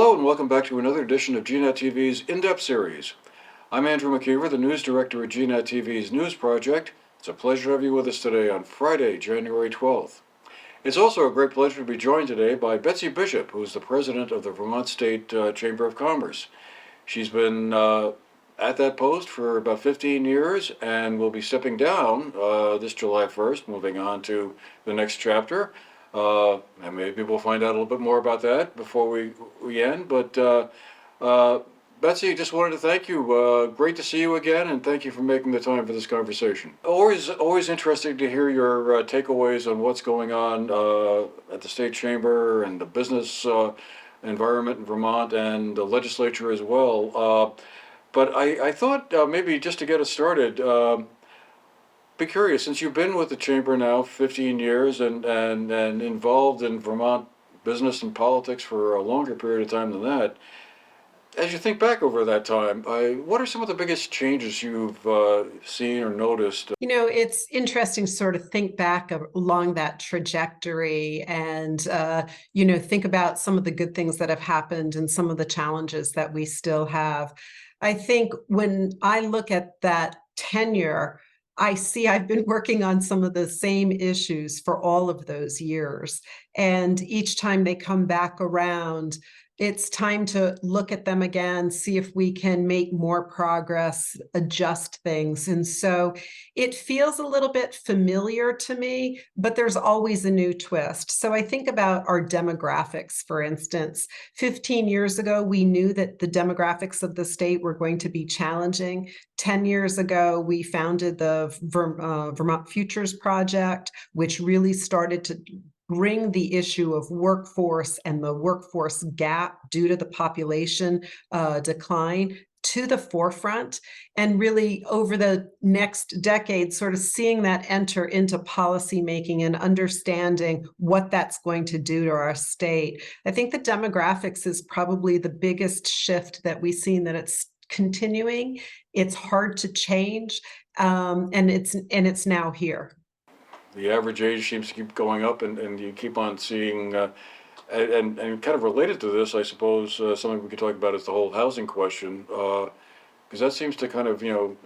Hello and welcome back to another edition of GNAT-TV's In-Depth series. I'm Andrew McKeever, the news director at GNAT-TV's News Project. It's a pleasure to have you with us today on Friday, January 12th. It's also a great pleasure to be joined today by Betsy Bishop, who is the president of the Vermont State Chamber of Commerce. She's been at that post for about 15 years and will be stepping down this July 1st, moving on to the next chapter. And maybe we'll find out a little bit more about that before we end. But Betsy, just wanted to thank you. Great to see you again, and thank you for making the time for this conversation. Always interesting to hear your takeaways on what's going on at the State Chamber and the business environment in Vermont and the legislature as well. But I thought maybe just to get us started, be curious, since you've been with the Chamber now 15 years and involved in Vermont business and politics for a longer period of time than that, as you think back over that time, what are some of the biggest changes you've seen or noticed? It's interesting to sort of think back along that trajectory and, think about some of the good things that have happened and some of the challenges that we still have. I think when I look at that tenure, I see I've been working on some of the same issues for all of those years. And each time they come back around, it's time to look at them again, see if we can make more progress, adjust things. And so it feels a little bit familiar to me, but there's always a new twist. So I think about our demographics, for instance. 15 years ago, we knew that the demographics of the state were going to be challenging. 10 years ago, we founded the Vermont Futures Project, which really started to bring the issue of workforce and the workforce gap due to the population decline to the forefront, and really over the next decade sort of seeing that enter into policy making and understanding what that's going to do to our state. I think the demographics is probably the biggest shift that we've seen, that it's continuing, it's hard to change, and it's now here. The average age seems to keep going up, and you keep on seeing, and kind of related to this, I suppose, something we could talk about is the whole housing question, because that seems to kind of,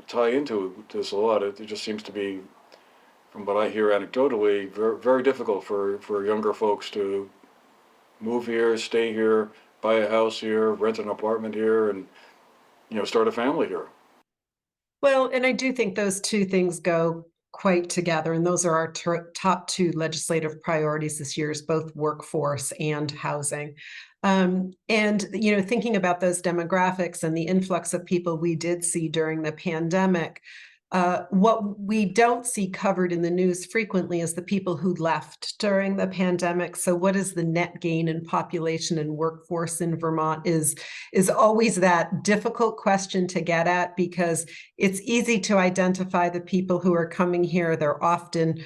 tie into this a lot. It just seems to be, from what I hear anecdotally, very, very difficult for younger folks to move here, stay here, buy a house here, rent an apartment here, and, start a family here. Well, and I do think those two things go quite together, and those are our top two legislative priorities this year, is both workforce and housing. Thinking about those demographics and the influx of people we did see during the pandemic, what we don't see covered in the news frequently is the people who left during the pandemic. So what is the net gain in population and workforce in Vermont is always that difficult question to get at, because it's easy to identify the people who are coming here. They're often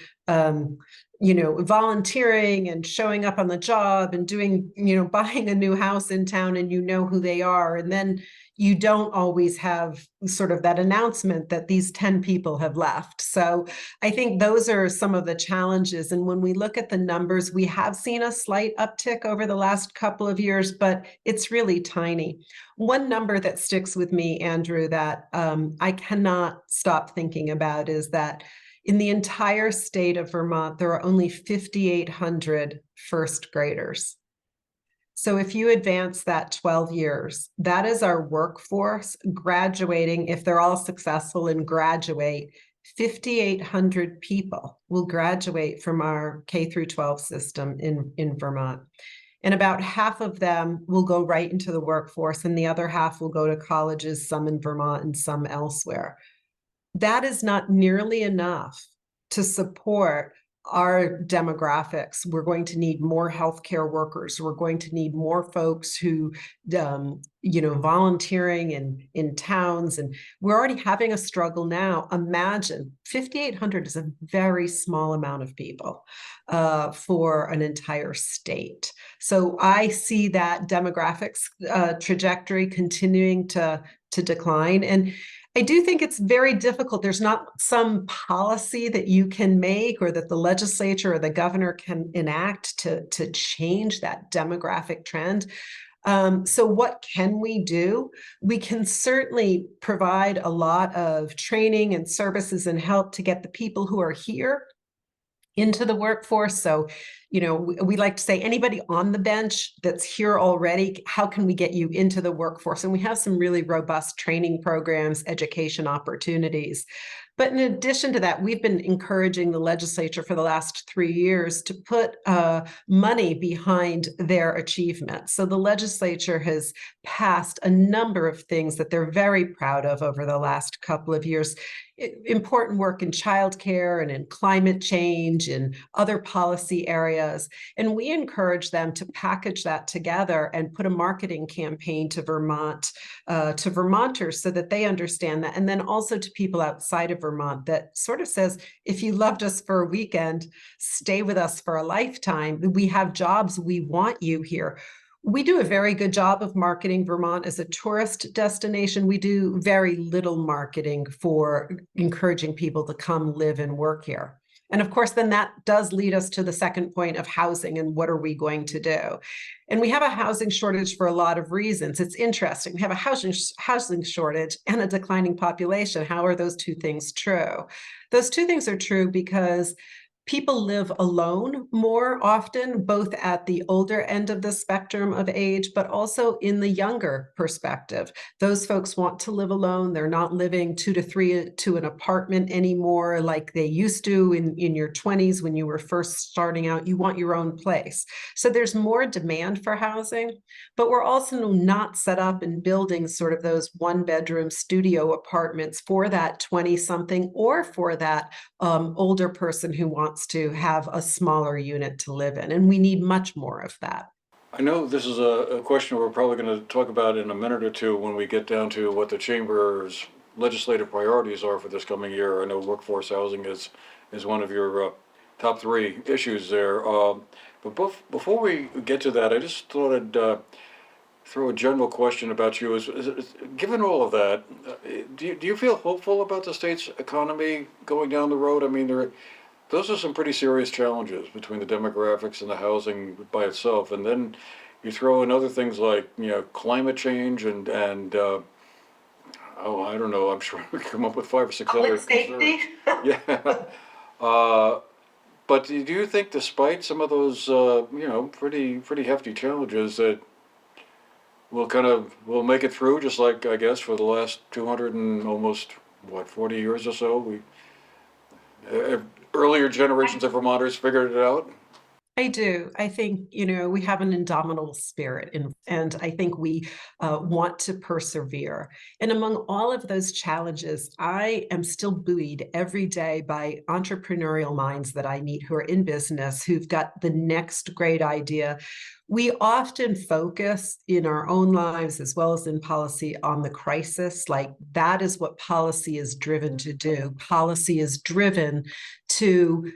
volunteering and showing up on the job and doing, buying a new house in town, and who they are. And then you don't always have sort of that announcement that these 10 people have left. So I think those are some of the challenges. And when we look at the numbers, we have seen a slight uptick over the last couple of years, but it's really tiny. One number that sticks with me, Andrew, that I cannot stop thinking about is that in the entire state of Vermont, there are only 5,800 first graders. So if you advance that 12 years, that is our workforce graduating. If they're all successful and graduate, 5,800 people will graduate from our K through 12 system in Vermont. And about half of them will go right into the workforce, and the other half will go to colleges, some in Vermont and some elsewhere. That is not nearly enough to support our demographics. We're going to need more healthcare workers. We're going to need more folks who, volunteering in towns. And we're already having a struggle now. Imagine 5,800 is a very small amount of people for an entire state. So I see that demographics trajectory continuing to decline. And I do think it's very difficult. There's not some policy that you can make or that the legislature or the governor can enact to change that demographic trend. So what can we do? We can certainly provide a lot of training and services and help to get the people who are here into the workforce. So, we like to say anybody on the bench that's here already, how can we get you into the workforce? And we have some really robust training programs, education opportunities. But in addition to that, we've been encouraging the legislature for the last 3 years to put money behind their achievements. So the legislature has passed a number of things that they're very proud of over the last couple of years. Important work in childcare and in climate change and other policy areas. And we encourage them to package that together and put a marketing campaign to Vermonters so that they understand that. And then also to people outside of Vermont that sort of says, if you loved us for a weekend, stay with us for a lifetime. We have jobs. We want you here. We do a very good job of marketing Vermont as a tourist destination. We do very little marketing for encouraging people to come live and work here. And of course, then that does lead us to the second point of housing and what are we going to do? And we have a housing shortage for a lot of reasons. It's interesting. We have a housing shortage and a declining population. How are those two things true? Those two things are true because people live alone more often, both at the older end of the spectrum of age, but also in the younger perspective. Those folks want to live alone. They're not living 2 to 3 to an apartment anymore like they used to in your 20s when you were first starting out. You want your own place. So there's more demand for housing, but we're also not set up in building sort of those one-bedroom studio apartments for that 20-something or for that older person who wants to have a smaller unit to live in. And we need much more of that. I know this is a question we're probably going to talk about in a minute or two when we get down to what the chamber's legislative priorities are for this coming year. I know workforce housing is one of your top three issues there. But before we get to that, I just thought I'd throw a general question about you. Given all of that, do you feel hopeful about the state's economy going down the road? I mean, those are some pretty serious challenges between the demographics and the housing by itself, and then you throw in other things like climate change and oh, I don't know. I'm sure we come up with 5 or 6 other Public safety. concerns. Yeah. Uh, but do you think, despite some of those pretty hefty challenges, that we'll make it through, just like I guess for the last 200 and almost 40 years or so, earlier generations of Vermonters figured it out? I do. I think, we have an indomitable spirit, and I think we want to persevere. And among all of those challenges, I am still buoyed every day by entrepreneurial minds that I meet who are in business, who've got the next great idea. We often focus in our own lives as well as in policy on the crisis. Like that is what policy is driven to do. Policy is driven to,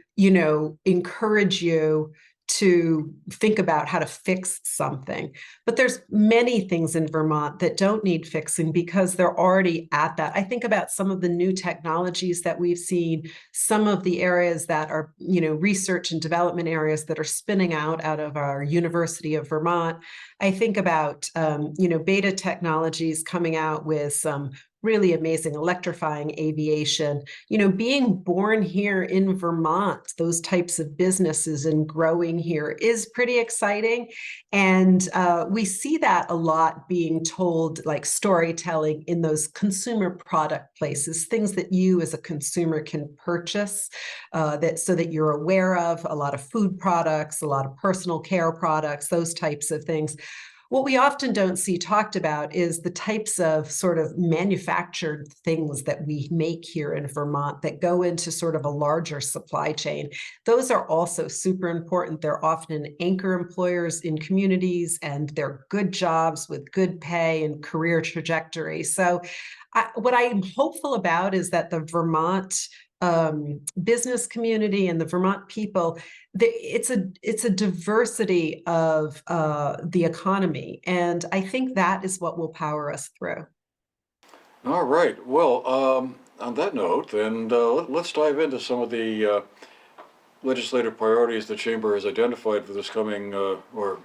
encourage you to think about how to fix something. But there's many things in Vermont that don't need fixing because they're already at that. I think about some of the new technologies that we've seen, some of the areas that are, research and development areas that are spinning out of our University of Vermont. I think about, beta technologies coming out with some really amazing electrifying aviation. Being born here in Vermont, those types of businesses and growing here is pretty exciting. And we see that a lot being told, like storytelling in those consumer product places, things that you as a consumer can purchase so that you're aware of, a lot of food products, a lot of personal care products, those types of things. What we often don't see talked about is the types of sort of manufactured things that we make here in Vermont that go into sort of a larger supply chain. Those are also super important. They're often anchor employers in communities, and they're good jobs with good pay and career trajectory. So what I'm hopeful about is that the Vermont business community and the Vermont people, it's a diversity of the economy, and I think that is what will power us through. All right. Well, on that note, then let's dive into some of the legislative priorities the chamber has identified for this coming or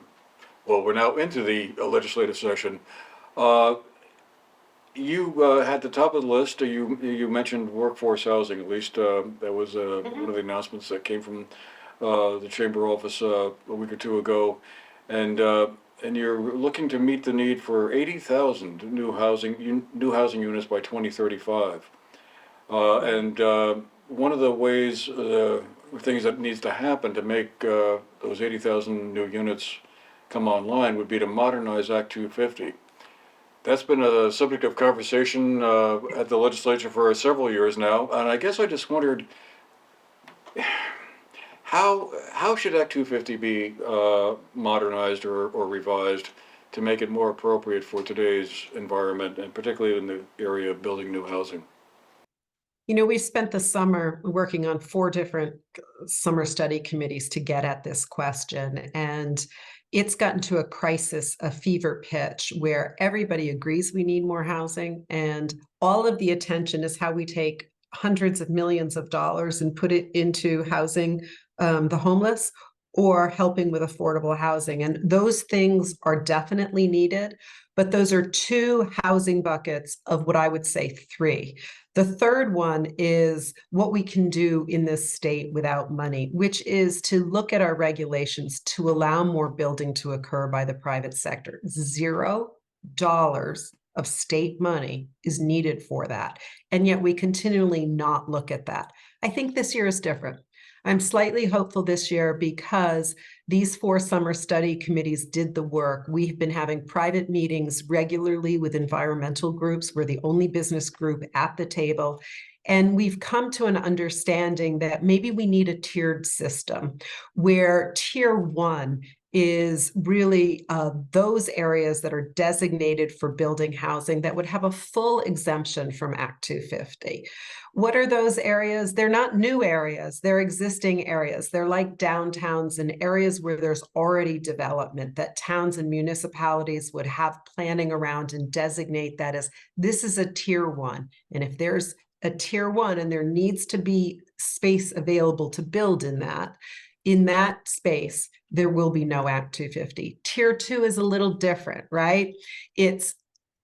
well, we're now into the legislative session. Uh, you had the top of the list. You mentioned workforce housing. At least that was one of the announcements that came from the chamber office a week or two ago, and and you're looking to meet the need for 80,000 new housing units by 2035. And one of the things that needs to happen to make those 80,000 new units come online would be to modernize Act 250. That's been a subject of conversation at the legislature for several years now, and I guess I just wondered how should Act 250 be modernized or revised to make it more appropriate for today's environment, and particularly in the area of building new housing? You know, we spent the summer working on 4 different summer study committees to get at this question. And it's gotten to a crisis, a fever pitch, where everybody agrees we need more housing. And all of the attention is how we take hundreds of millions of dollars and put it into housing the homeless or helping with affordable housing. And those things are definitely needed. But those are 2 housing buckets of what I would say 3. The third one is what we can do in this state without money, which is to look at our regulations to allow more building to occur by the private sector. $0 of state money is needed for that. And yet we continually not look at that. I think this year is different. I'm slightly hopeful this year because these 4 summer study committees did the work. We've been having private meetings regularly with environmental groups. We're the only business group at the table. And we've come to an understanding that maybe we need a tiered system where tier 1 is really those areas that are designated for building housing that would have a full exemption from Act 250. What are those areas? They're not new areas, they're existing areas. They're like downtowns and areas where there's already development that towns and municipalities would have planning around and designate that as this is a tier 1. And if there's a tier 1 and there needs to be space available to build in that space, there will be no Act 250. Tier 2 is a little different, right? It's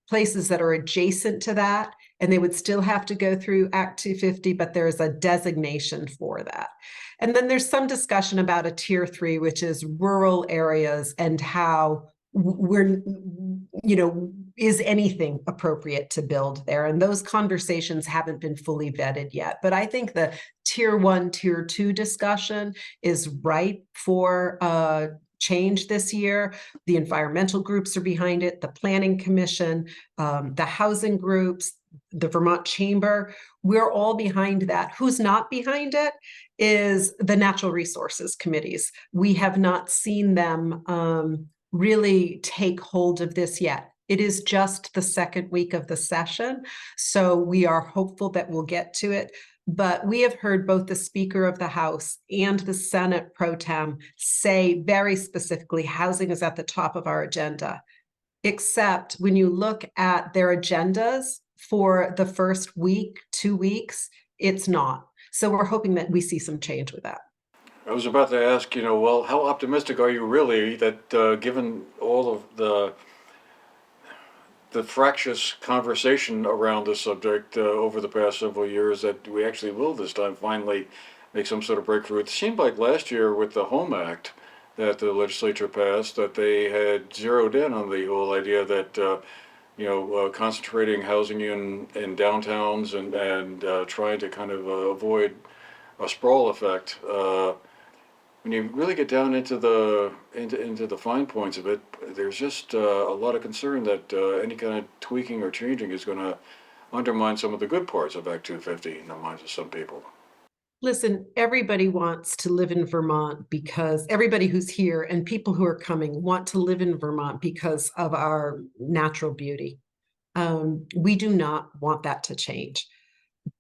places that are adjacent to that, and they would still have to go through Act 250, but there's a designation for that. And then there's some discussion about a tier 3, which is rural areas and how we're, is anything appropriate to build there? And those conversations haven't been fully vetted yet. But I think the tier 1, tier 2 discussion is ripe for change this year. The environmental groups are behind it, the Planning Commission, the housing groups, the Vermont Chamber. We're all behind that. Who's not behind it is the natural resources committees. We have not seen them really take hold of this yet. It is just the second week of the session, so we are hopeful that we'll get to it. But we have heard both the Speaker of the House and the Senate pro tem say very specifically, housing is at the top of our agenda. Except when you look at their agendas for the first week, 2 weeks, it's not. So we're hoping that we see some change with that. I was about to ask, well, how optimistic are you really that given all of the fractious conversation around this subject over the past several years that we actually will this time finally make some sort of breakthrough? It seemed like last year with the Home Act that the legislature passed that they had zeroed in on the whole idea that concentrating housing in downtowns and trying to kind of avoid a sprawl effect. When you really get down into the fine points of it, there's just a lot of concern that any kind of tweaking or changing is going to undermine some of the good parts of Act 250 in the minds of some people. Listen, everybody wants to live in Vermont because everybody who's here and people who are coming want to live in Vermont because of our natural beauty. We do not want that to change.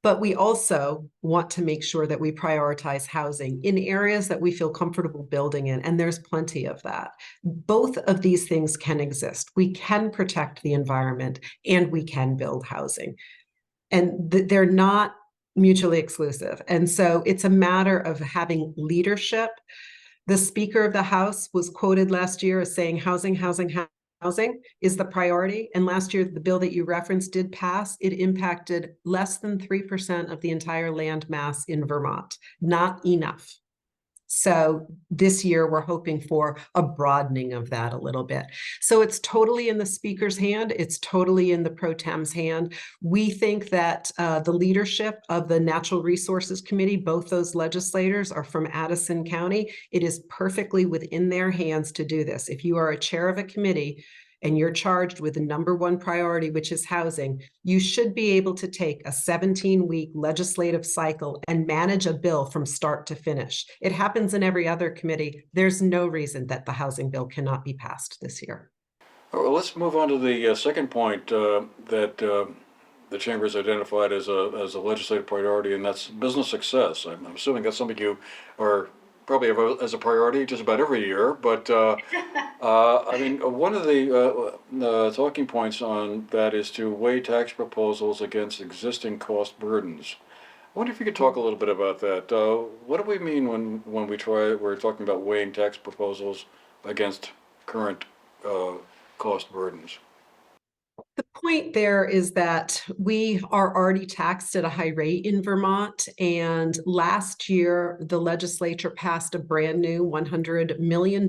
But we also want to make sure that we prioritize housing in areas that we feel comfortable building in, and there's plenty of that. Both of these things can exist. We can protect the environment and we can build housing. And they're not mutually exclusive. And so it's a matter of having leadership The Speaker of the House was quoted last year as saying housing, housing, housing is the priority. And last year, the bill that you referenced did pass. It impacted less than 3% of the entire land mass in Vermont. Not enough. So this year, we're hoping for a broadening of that a little bit. So it's totally in the speaker's hand. It's totally in the pro tem's hand. We think that the leadership of the Natural Resources Committee, both those legislators are from Addison County. It is perfectly within their hands to do this. If you are a chair of a committee and you're charged with the number one priority, which is housing, you should be able to take a 17-week legislative cycle and manage a bill from start to finish. It happens in every other committee. There's no reason that the housing bill cannot be passed this year. Well, let's move on to the second point that the chamber has identified as a legislative priority, and that's business success. I'm assuming that's something you are probably have as a priority just about every year. But I mean, one of the talking points on that is to weigh tax proposals against existing cost burdens. I wonder if you could talk a little bit about that. What do we mean when we're talking about weighing tax proposals against current cost burdens? The point there is that we are already taxed at a high rate in Vermont. And last year, the legislature passed a brand new $100 million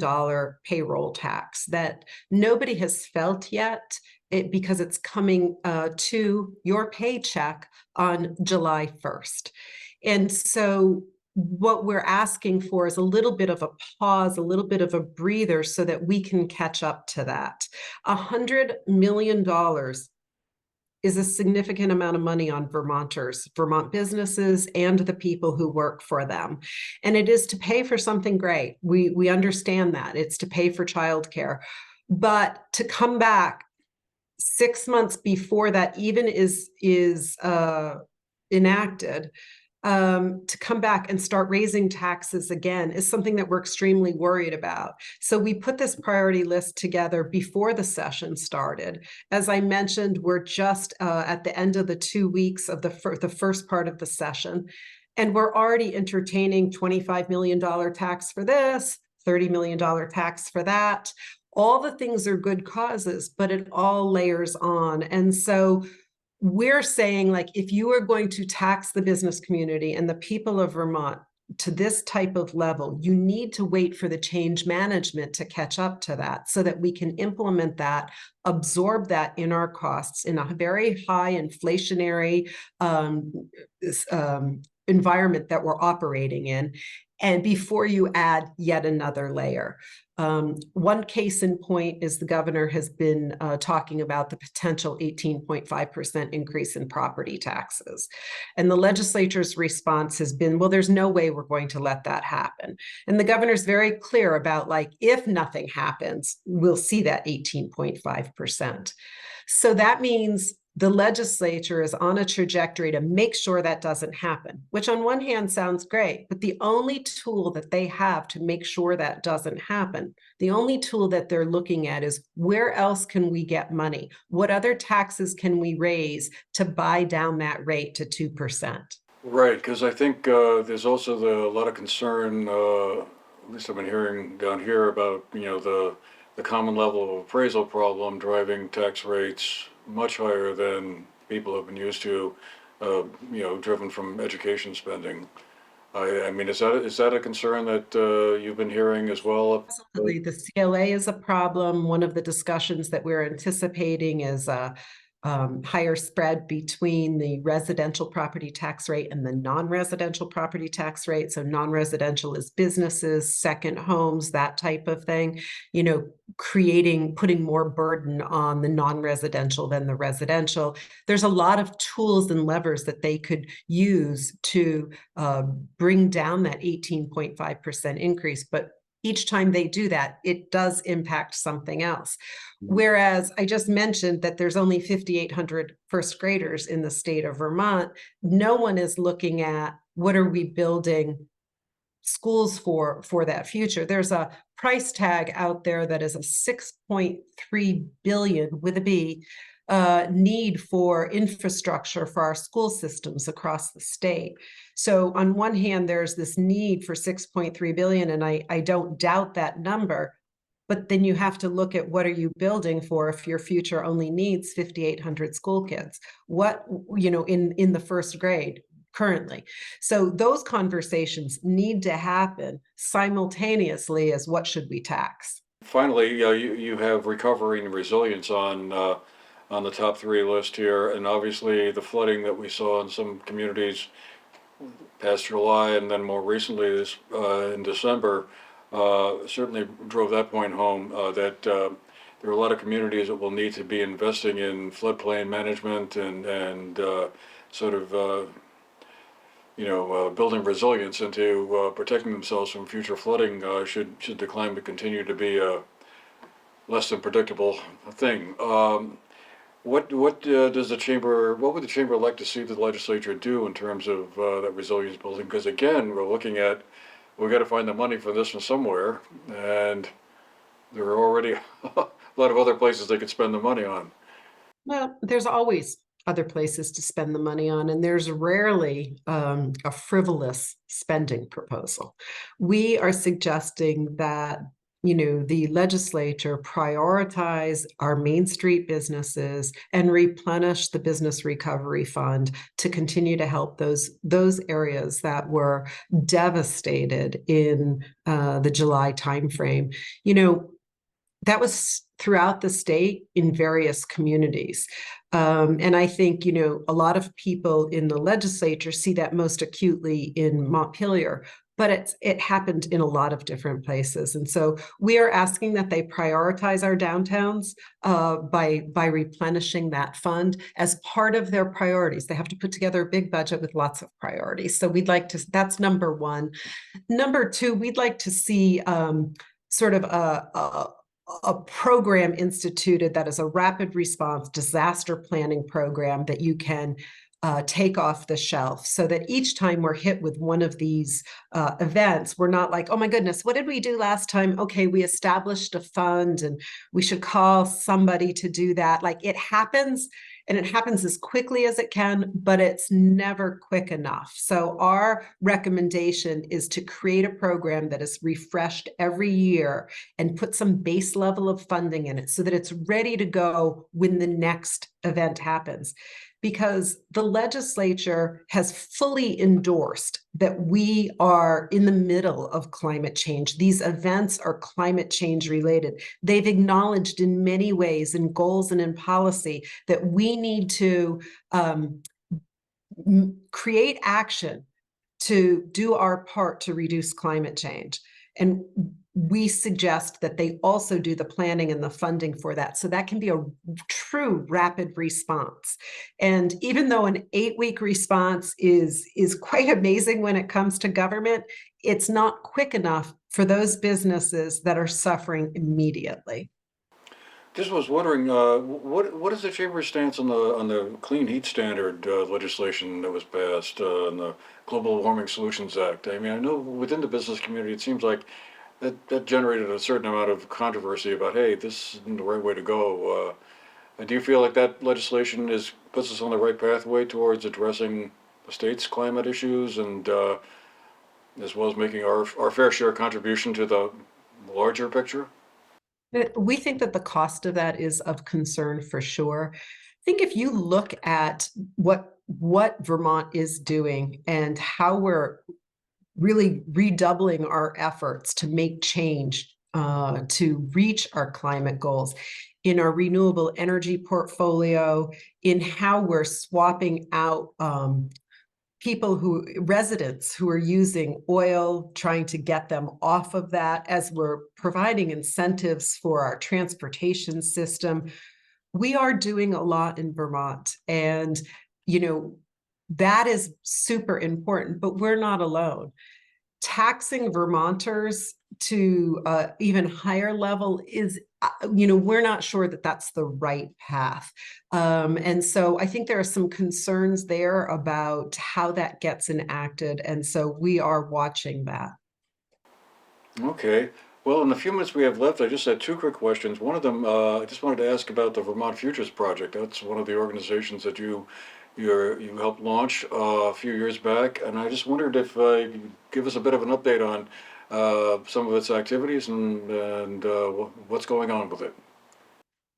payroll tax that nobody has felt yet because it's coming to your paycheck on July 1st. And so what we're asking for is a little bit of a pause, a little bit of a breather so that we can catch up to that. $100 million is a significant amount of money on Vermonters, Vermont businesses, and the people who work for them. And it is to pay for something great. We understand that. It's to pay for childcare. But to come back 6 months before that even is enacted, to come back and start raising taxes again is something that we're extremely worried about. So we put this priority list together before the session started. As I mentioned, we're just at the end of the 2 weeks of the first part of the session, and we're already entertaining $25 million tax for this, $30 million tax for that. All the things are good causes, but it all layers on. And so we're saying, like, if you are going to tax the business community and the people of Vermont to this type of level, you need to wait for the change management to catch up to that so that we can implement that, absorb that in our costs in a very high inflationary environment that we're operating in, and before you add yet another layer. One case in point is the governor has been talking about the potential 18.5% increase in property taxes. And the legislature's response has been, well, there's no way we're going to let that happen. And the governor's very clear about, like, if nothing happens, we'll see that 18.5%. So that means the legislature is on a trajectory to make sure that doesn't happen, which on one hand sounds great, but the only tool that they have to make sure that doesn't happen, the only tool that they're looking at is where else can we get money? What other taxes can we raise to buy down that rate to 2%? Right, because I think there's also a lot of concern, at least I've been hearing down here about, the common level of appraisal problem driving tax rates much higher than people have been used to, driven from education spending. I mean, is that a concern that you've been hearing as well? Absolutely. The CLA is a problem. One of the discussions that we're anticipating is a higher spread between the residential property tax rate and the non-residential property tax rate. So non-residential is businesses, second homes, that type of thing, putting more burden on the non-residential than the residential. There's a lot of tools and levers that they could use to bring down that 18.5% increase. But each time they do that, it does impact something else. Whereas I just mentioned that there's only 5,800 first graders in the state of Vermont, no one is looking at what are we building schools for that future. There's a price tag out there that is a $6.3 billion with a B need for infrastructure for our school systems across the state. So on one hand, there's this need for 6.3 billion, and I don't doubt that number. But then you have to look at what are you building for if your future only needs 5,800 school kids? What, in the first grade currently. So those conversations need to happen simultaneously as what should we tax? Finally, you have recovery and resilience on the top three list here, and obviously the flooding that we saw in some communities past July and then more recently this in December certainly drove that point home that there are a lot of communities that will need to be investing in floodplain management and sort of building resilience into protecting themselves from future flooding should the climate continue to be a less than predictable thing. What does the chamber? What would the chamber like to see the legislature do in terms of that resilience building? Because again, we've got to find the money for this from somewhere, and there are already a lot of other places they could spend the money on. Well, there's always other places to spend the money on, and there's rarely a frivolous spending proposal. We are suggesting that the legislature prioritize our Main Street businesses and replenish the Business Recovery Fund to continue to help those areas that were devastated in the July timeframe. That was throughout the state in various communities. And I think, a lot of people in the legislature see that most acutely in Montpelier, but it happened in a lot of different places. And so we are asking that they prioritize our downtowns by replenishing that fund as part of their priorities. They have to put together a big budget with lots of priorities. So that's number one. Number two, we'd like to see sort of a program instituted that is a rapid response disaster planning program that you can take off the shelf, so that each time we're hit with one of these events, we're not like, oh my goodness, what did we do last time? Okay, we established a fund and we should call somebody to do that. Like, it happens, and it happens as quickly as it can, but it's never quick enough. So our recommendation is to create a program that is refreshed every year and put some base level of funding in it so that it's ready to go when the next event happens. Because the legislature has fully endorsed that we are in the middle of climate change. These events are climate change related. They've acknowledged in many ways in goals and in policy that we need to create action to do our part to reduce climate change. And we suggest that they also do the planning and the funding for that. So that can be a true rapid response. And even though an 8-week response is quite amazing when it comes to government, it's not quick enough for those businesses that are suffering immediately. Just was wondering, what is the chamber's stance on the clean heat standard legislation that was passed and the Global Warming Solutions Act? I mean, I know within the business community, it seems like that generated a certain amount of controversy about, hey, this isn't the right way to go. Do you feel like that legislation puts us on the right pathway towards addressing the state's climate issues and as well as making our fair share contribution to the larger picture? We think that the cost of that is of concern for sure. I think if you look at what Vermont is doing and how we're really redoubling our efforts to make change to reach our climate goals in our renewable energy portfolio, in how we're swapping out residents who are using oil, trying to get them off of that, as we're providing incentives for our transportation system. We are doing a lot in Vermont, and that is super important, but we're not alone. Taxing Vermonters to even higher level is, we're not sure that that's the right path. And so I think there are some concerns there about how that gets enacted. And so we are watching that. Okay. Well, in the few minutes we have left, I just had two quick questions. One of them, I just wanted to ask about the Vermont Futures Project. That's one of the organizations that you helped launch a few years back, and I just wondered if you could give us a bit of an update on some of its activities and what's going on with it.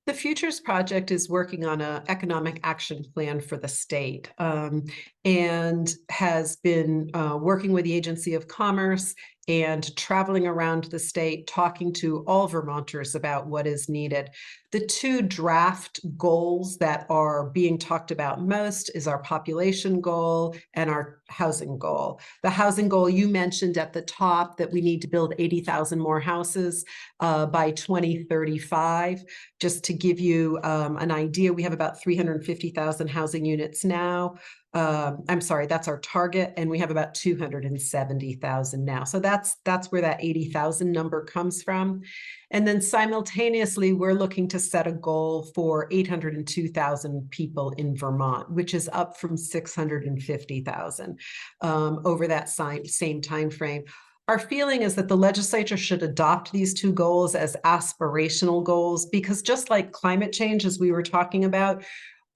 The Futures Project is working on an economic action plan for the state, and has been working with the Agency of Commerce and traveling around the state, talking to all Vermonters about what is needed. The two draft goals that are being talked about most is our population goal and our housing goal. The housing goal, you mentioned at the top that we need to build 80,000 more houses by 2035. Just to give you an idea, we have about 350,000 housing units now. I'm sorry, that's our target, and we have about 270,000 now. So that's where that 80,000 number comes from. And then simultaneously, we're looking to set a goal for 802,000 people in Vermont, which is up from 650,000 over that same time frame. Our feeling is that the legislature should adopt these two goals as aspirational goals, because just like climate change, as we were talking about,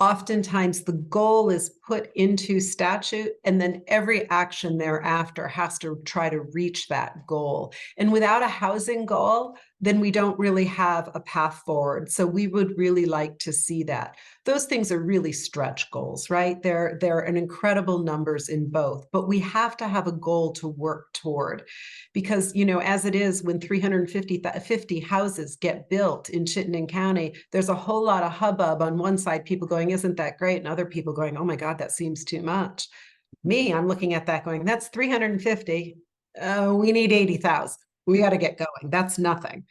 oftentimes the goal is put into statute, and then every action thereafter has to try to reach that goal. And without a housing goal, then we don't really have a path forward. So we would really like to see that. Those things are really stretch goals, right? They're an incredible numbers in both, but we have to have a goal to work toward. Because, as it is, when 350 houses get built in Chittenden County, there's a whole lot of hubbub on one side, people going, isn't that great? And other people going, oh my God, that seems too much. I'm looking at that going, that's 350. We need 80,000. We got to get going. That's nothing.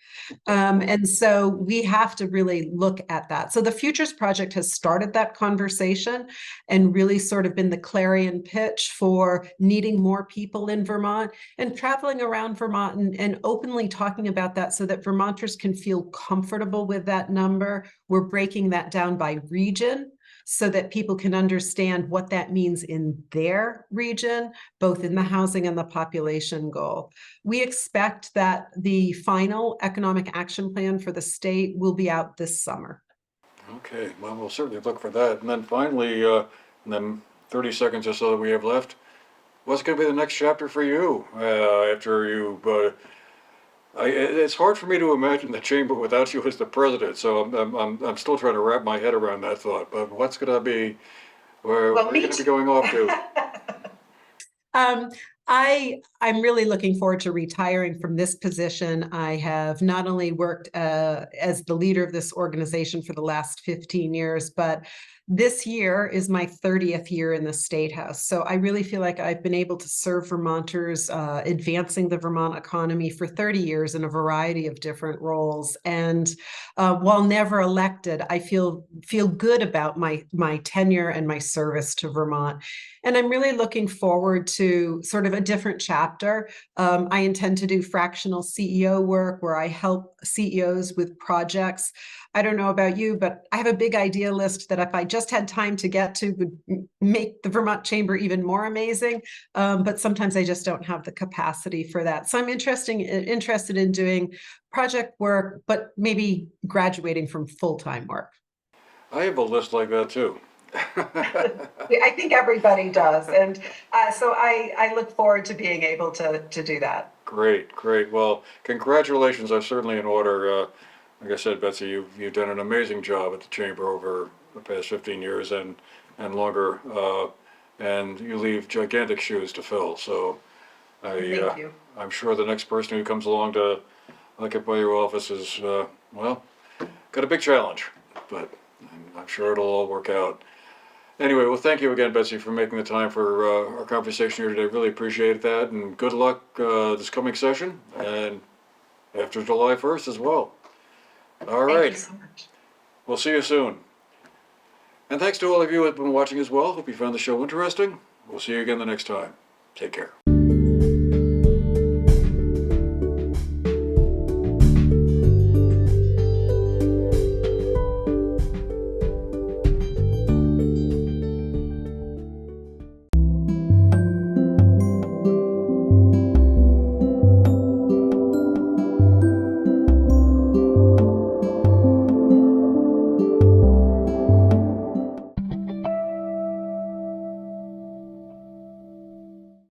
And so we have to really look at that. So the Futures Project has started that conversation and really sort of been the clarion pitch for needing more people in Vermont, and traveling around Vermont and openly talking about that so that Vermonters can feel comfortable with that number. We're breaking that down by region, so that people can understand what that means in their region, both in the housing and the population goal. We expect that the final economic action plan for the state will be out this summer. Okay, well, we'll certainly look for that. And then finally, in the 30 seconds or so that we have left, what's going to be the next chapter for you after you? It's hard for me to imagine the chamber without you as the president. So I'm still trying to wrap my head around that thought. But what's going to be? Where Well, are you going to be going off to? Um, I'm really looking forward to retiring from this position. I have not only worked as the leader of this organization for the last 15 years, but this year is my 30th year in the State House. So I really feel like I've been able to serve Vermonters, advancing the Vermont economy for 30 years in a variety of different roles. And while never elected, I feel good about my tenure and my service to Vermont. And I'm really looking forward to sort of a different chapter. I intend to do fractional CEO work where I help CEOs with projects. I don't know about you, but I have a big idea list that if I just had time to get to would make the Vermont Chamber even more amazing. But sometimes I just don't have the capacity for that. So I'm interested in doing project work, but maybe graduating from full-time work. I have a list like that too. I think everybody does. And so I look forward to being able to do that. Great, great. Well, congratulations are certainly in order. Like I said, Betsy, you've done an amazing job at the chamber over the past 15 years and longer, and you leave gigantic shoes to fill. So Thank you. I'm sure the next person who comes along to occupy your office is well, got a big challenge, but I'm sure it'll all work out. Anyway, well, thank you again, Betsy, for making the time for our conversation here today. Really appreciate that, and good luck this coming session and after July 1st as well. All Thank right. you so much. We'll see you soon. And thanks to all of you who have been watching as well. Hope you found the show interesting. We'll see you again the next time. Take care.